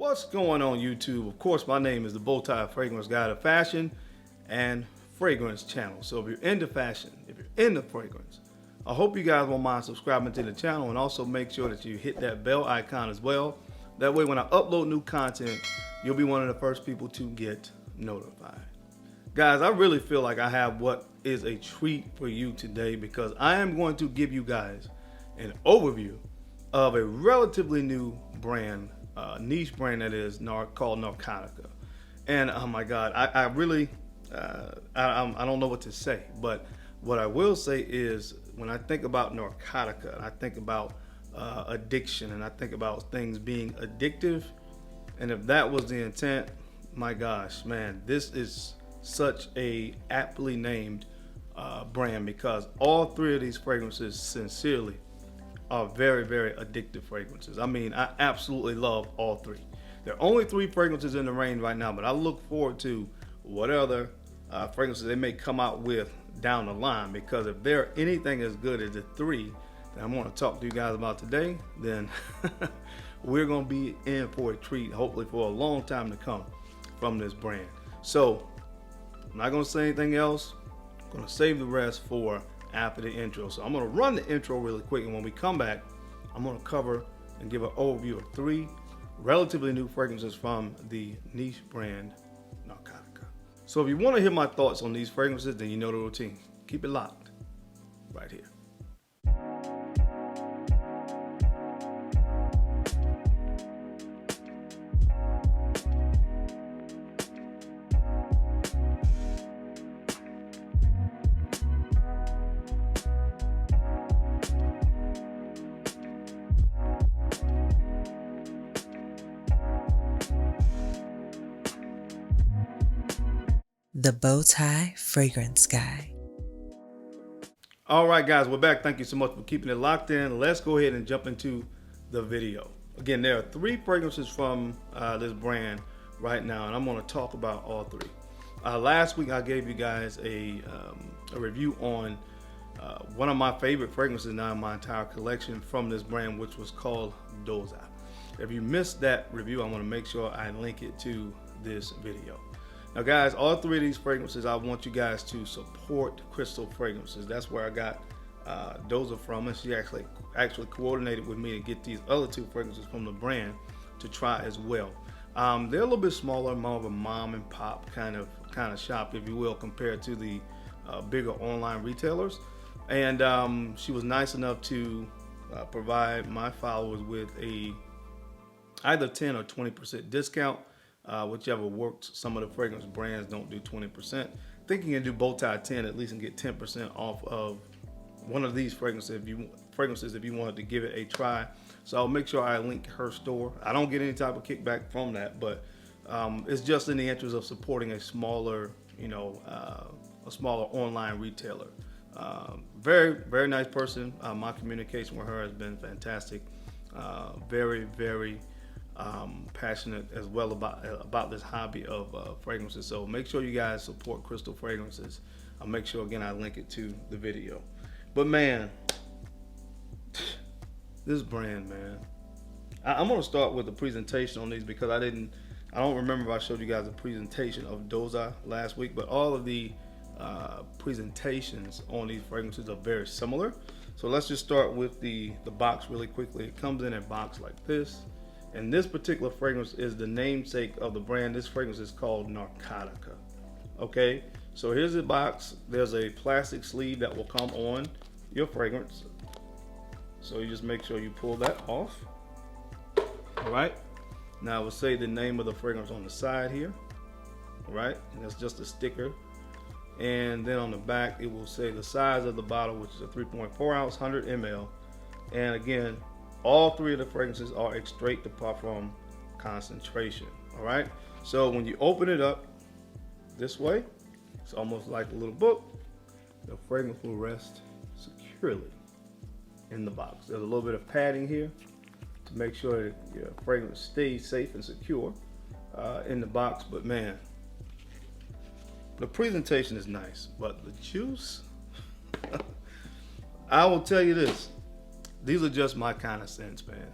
What's going on YouTube? Of course, my name is the Bowtie Fragrance Guide of Fashion and Fragrance Channel. So if you're into fashion, if you're into fragrance, I hope you guys won't mind subscribing to the channel, and also make sure that you hit that bell icon as well. That way when I upload new content, you'll be one of the first people to get notified. Guys, I really feel like I have what is a treat for you today, because I am going to give you guys an overview of a relatively new brand, niche brand that is called Narcotica. And oh my God, I really, I don't know what to say, but what I will say is when I think about Narcotica, I think about addiction, and I think about things being addictive. And if that was the intent, my gosh, man, this is such a aptly named brand, because all three of these fragrances sincerely are very, very addictive fragrances. I mean, I absolutely love all three. There are only 3 fragrances in the range right now, but I look forward to what other fragrances they may come out with down the line, because if they're anything as good as the 3 that I'm going to talk to you guys about today, then we're going to be in for a treat, hopefully for a long time to come from this brand. So I'm not going to say anything else. I'm going to save the rest for after the intro. So I'm going to run the intro really quick, and when we come back, I'm going to cover and give an overview of 3 relatively new fragrances from the niche brand Narcotica. So if you want to hear my thoughts on these fragrances, then you know the routine. Keep it locked right here. The Bowtie Fragrance Guy. All right, guys, we're back. Thank you so much for keeping it locked in. Let's go ahead and jump into the video. Again, there are 3 fragrances from this brand right now, and I'm going to talk about all 3. Last week, I gave you guys a review on one of my favorite fragrances now in my entire collection from this brand, which was called Doza. If you missed that review, I want to make sure I link it to this video. Now guys, all 3 of these fragrances, I want you guys to support Crystal Fragrances. That's where I got Doza from, and she actually coordinated with me to get these other 2 fragrances from the brand to try as well. They're a little bit smaller, more of a mom and pop kind of shop, if you will, compared to the bigger online retailers. And she was nice enough to provide my followers with either 10 or 20% discount. Whichever works. Some of the fragrance brands don't do 20%. I think you can do Bowtie 10 at least and get 10% off of one of these fragrances if you wanted to give it a try. So I'll make sure I link her store. I don't get any type of kickback from that, but it's just in the interest of supporting a smaller, a smaller online retailer. Very, very nice person. My communication with her has been fantastic. Very, very passionate as well about this hobby of fragrances. So make sure you guys support Crystal Fragrances. I'll make sure again I link it to the video. But man, this brand, man, I'm gonna start with the presentation on these, because I don't remember if I showed you guys a presentation of Doza last week, but all of the presentations on these fragrances are very similar. So let's just start with the box really quickly. It comes in a box like this. And this particular fragrance is the namesake of the brand. This fragrance is called Narcotica. Okay, so here's the box. There's a plastic sleeve that will come on your fragrance. So you just make sure you pull that off. All right, now I will say the name of the fragrance on the side here. All right, and that's just a sticker. And then on the back, it will say the size of the bottle, which is a 3.4 ounce, 100 ml. And again, all 3 of the fragrances are extrait de parfum concentration. All right, so when you open it up this way, it's almost like a little book. The fragrance will rest securely in the box. There's a little bit of padding here to make sure that your fragrance stays safe and secure in the box. But man, the presentation is nice, but the juice, I will tell you this. These are just my kind of scents, man.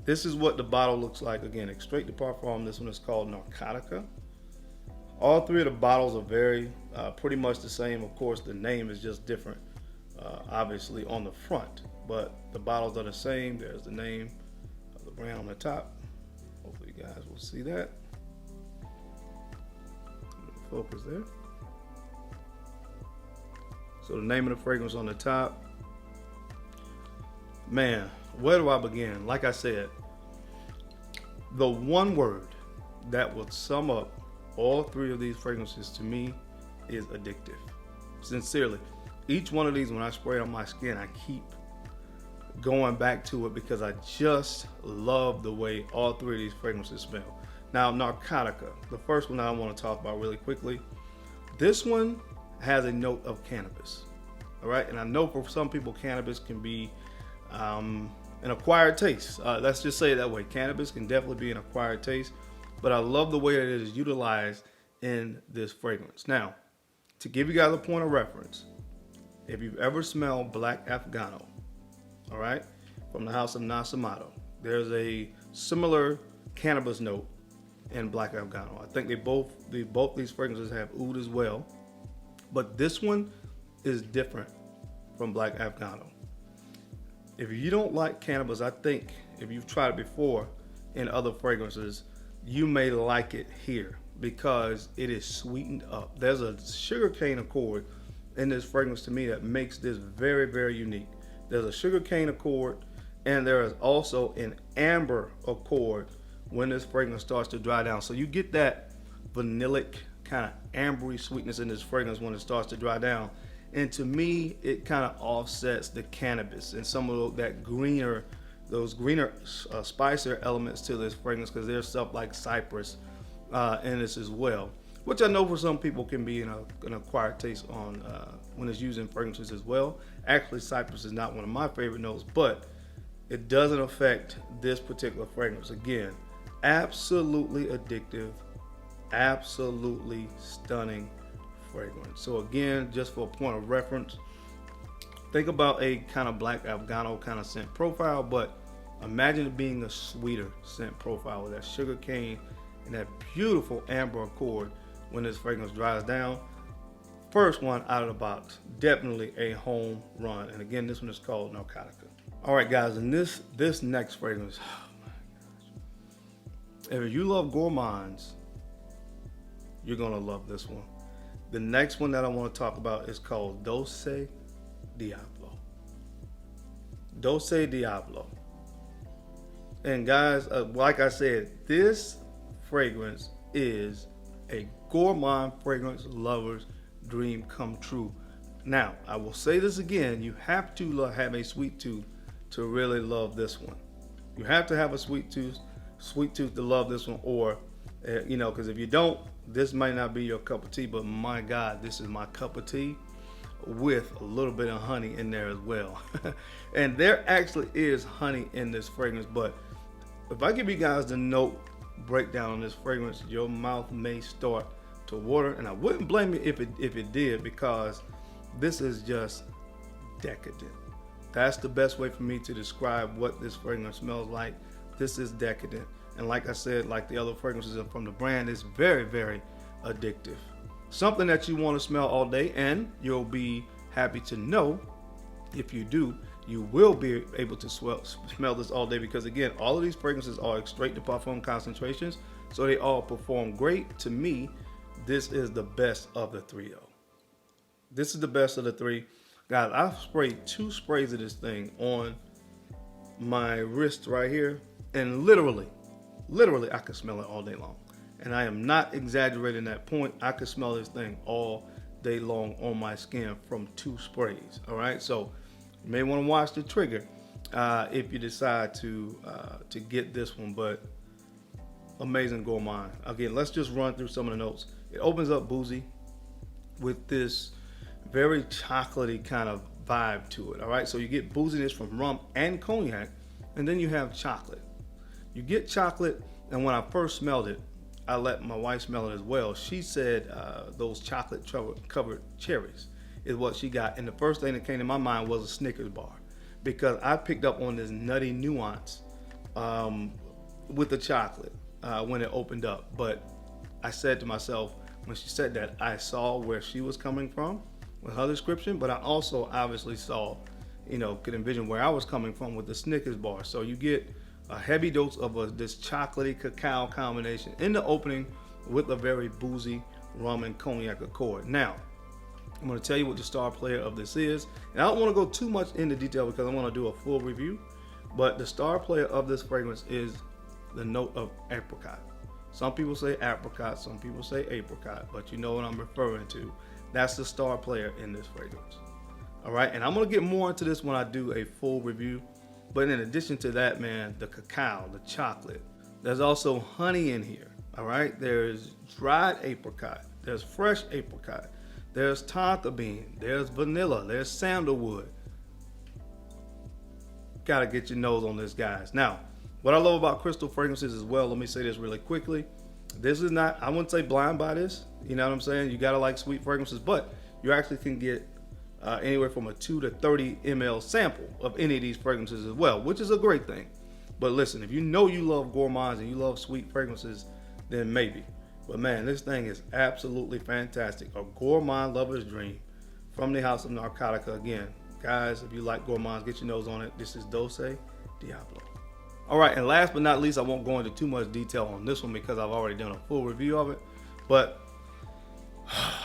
This is what the bottle looks like. Again, Extrait de Parfum. This one is called Narcotica. All three of the bottles are very pretty much the same. Of course, the name is just different, obviously, on the front. But the bottles are the same. There's the name of the brand on the top. Hopefully you guys will see that. Focus there. So the name of the fragrance on the top. Man, where do I begin? Like I said, the one word that would sum up all three of these fragrances to me is addictive. Sincerely, each one of these, when I spray it on my skin, I keep going back to it because I just love the way all three of these fragrances smell. Now, Narcotica, the first one that I want to talk about really quickly. This one has a note of cannabis, all right? And I know for some people, cannabis can be an acquired taste. Let's just say it that way. Cannabis can definitely be an acquired taste, but I love the way that it is utilized in this fragrance. Now, to give you guys a point of reference, if you've ever smelled Black Afghano, all right, from the house of Nasamato, there's a similar cannabis note in Black Afghano. I think both these fragrances have oud as well, but this one is different from Black Afghano. If you don't like cannabis, I think if you've tried it before in other fragrances, you may like it here because it is sweetened up. There's a sugarcane accord in this fragrance to me that makes this very, very unique. There's a sugarcane accord, and there is also an amber accord when this fragrance starts to dry down. So you get that vanillic kind of ambery sweetness in this fragrance when it starts to dry down. And to me, it kind of offsets the cannabis and some of those greener spicier elements to this fragrance, because there's stuff like cypress in this as well, which I know for some people can be an acquired taste on when it's used in fragrances as well. Actually, cypress is not one of my favorite notes, but it doesn't affect this particular fragrance. Again, absolutely addictive, absolutely stunning fragrance. So again, just for a point of reference, think about a kind of Black Afghano kind of scent profile, but imagine it being a sweeter scent profile with that sugar cane and that beautiful amber accord when this fragrance dries down. First one out of the box, definitely a home run. And again, this one is called Narcotica. All right, guys, and this next fragrance, oh my gosh. If you love gourmands, you're gonna love this one. The next one that I want to talk about is called Dolce Diablo. Dolce Diablo. And guys, like I said, this fragrance is a gourmand fragrance lover's dream come true. Now, I will say this again, you have to have a sweet tooth to really love this one. You have to have a sweet tooth to love this one, or because if you don't, this might not be your cup of tea, but my God, this is my cup of tea with a little bit of honey in there as well. And there actually is honey in this fragrance, but if I give you guys the note breakdown on this fragrance, your mouth may start to water, and I wouldn't blame you if it did, because this is just decadent. That's the best way for me to describe what this fragrance smells like. This is decadent. And like I said, like the other fragrances from the brand, it's very, very addictive. Something that you want to smell all day, and you'll be happy to know, if you do, you will be able to smell this all day, because again, all of these fragrances are Extrait de Parfum concentrations, so they all perform great. To me, this is the best of the three though. This is the best of the three. Guys, I've sprayed 2 sprays of this thing on my wrist right here, and literally, I could smell it all day long. And I am not exaggerating that point. I could smell this thing all day long on my skin from 2 sprays. All right, so you may want to watch the trigger if you decide to get this one. But amazing gourmand. Again, let's just run through some of the notes. It opens up boozy with this very chocolatey kind of vibe to it. All right, so you get booziness from rum and cognac, and then you have chocolate. You get chocolate, and when I first smelled it, I let my wife smell it as well. She said those chocolate covered cherries is what she got. And the first thing that came to my mind was a Snickers bar, because I picked up on this nutty nuance with the chocolate when it opened up. But I said to myself, when she said that, I saw where she was coming from with her description, but I also obviously saw, could envision where I was coming from with the Snickers bar. So you get a heavy dose of this chocolatey cacao combination in the opening with a very boozy rum and cognac accord. Now, I'm going to tell you what the star player of this is, and I don't want to go too much into detail because I want to do a full review, but the star player of this fragrance is the note of apricot. Some people say apricot, some people say apricot, but you know what I'm referring to. That's the star player in this fragrance. All right, and I'm going to get more into this when I do a full review, but in addition to that, man, the cacao, the chocolate, there's also honey in here. All right, there's dried apricot, there's fresh apricot, there's tonka bean, there's vanilla, there's sandalwood. Gotta get your nose on this, guys. Now, what I love about crystal fragrances as well, let me say this really quickly. This is not, I wouldn't say blind buy this, you know what I'm saying? You gotta like sweet fragrances, but you actually can get anywhere from a 2 to 30 ml sample of any of these fragrances as well, which is a great thing. But listen, if you know you love gourmands and you love sweet fragrances, then maybe. But man, this thing is absolutely fantastic. A gourmand lover's dream from the house of Narcotica. Again, guys, if you like gourmands, get your nose on it. This is Dolce Diablo. All right, and last but not least, I won't go into too much detail on this one because I've already done a full review of it. But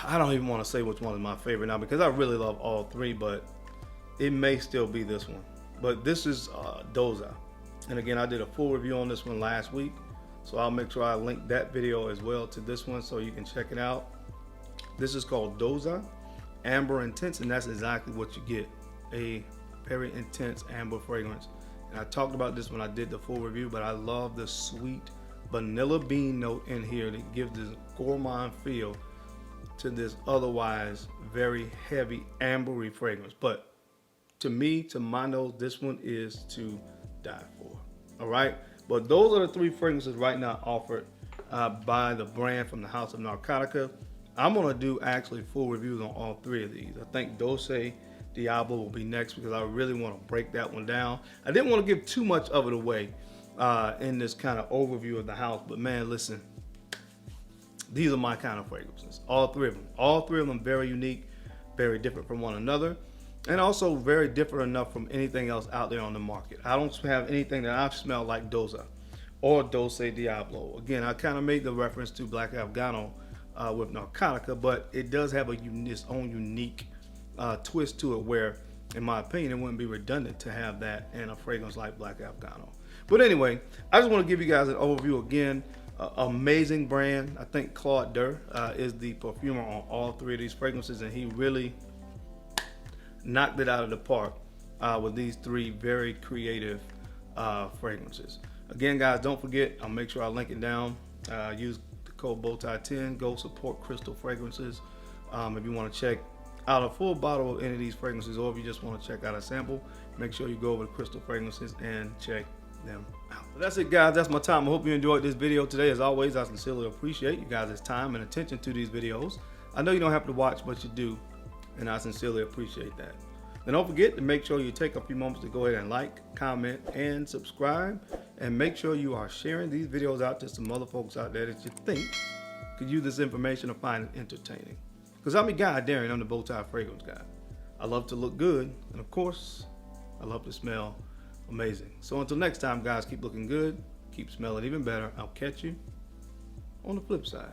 I don't even want to say which one is my favorite now because I really love all three, but it may still be this one. But this is Doza. And again, I did a full review on this one last week. So I'll make sure I link that video as well to this one so you can check it out. This is called Doza, Amber Intense, and that's exactly what you get. A very intense amber fragrance. And I talked about this when I did the full review, but I love the sweet vanilla bean note in here that gives this gourmand feel to this otherwise very heavy ambery fragrance. But to me, to my nose, this one is to die for. All right. But those are the three fragrances right now offered by the brand from the house of Narcotica. I'm going to do actually full reviews on all three of these. I think Dolce Diablo will be next because I really want to break that one down. I didn't want to give too much of it away in this kind of overview of the house. But man, listen, these are my kind of fragrances. All three of them. All three of them very unique, very different from one another. And also very different enough from anything else out there on the market. I don't have anything that I've smelled like Doza or Dolce Diablo. Again, I kind of made the reference to Black Afghano with Narcotica, but it does have its own unique twist to it where, in my opinion, it wouldn't be redundant to have that in a fragrance like Black Afghano. But anyway, I just want to give you guys an overview again. Amazing brand. I think Claude Durr is the perfumer on all three of these fragrances, and he really knocked it out of the park with these three very creative fragrances. Again, guys, don't forget, I'll make sure I link it down. Use the code BOWTIE10. Go support Crystal Fragrances. If you want to check out a full bottle of any of these fragrances, or if you just want to check out a sample, make sure you go over to Crystal Fragrances and check them out. So that's it, guys. That's my time. I hope you enjoyed this video today. As always, I sincerely appreciate you guys' time and attention to these videos. I know you don't have to watch, but you do, and I sincerely appreciate that. And don't forget to make sure you take a few moments to go ahead and like, comment, and subscribe. And make sure you are sharing these videos out to some other folks out there that you think could use this information or find it entertaining. Because I'm your guy, Darren. I'm the Bowtie Fragrance Guy. I love to look good. And of course, I love to smell amazing. So until next time, guys, keep looking good. Keep smelling even better. I'll catch you on the flip side.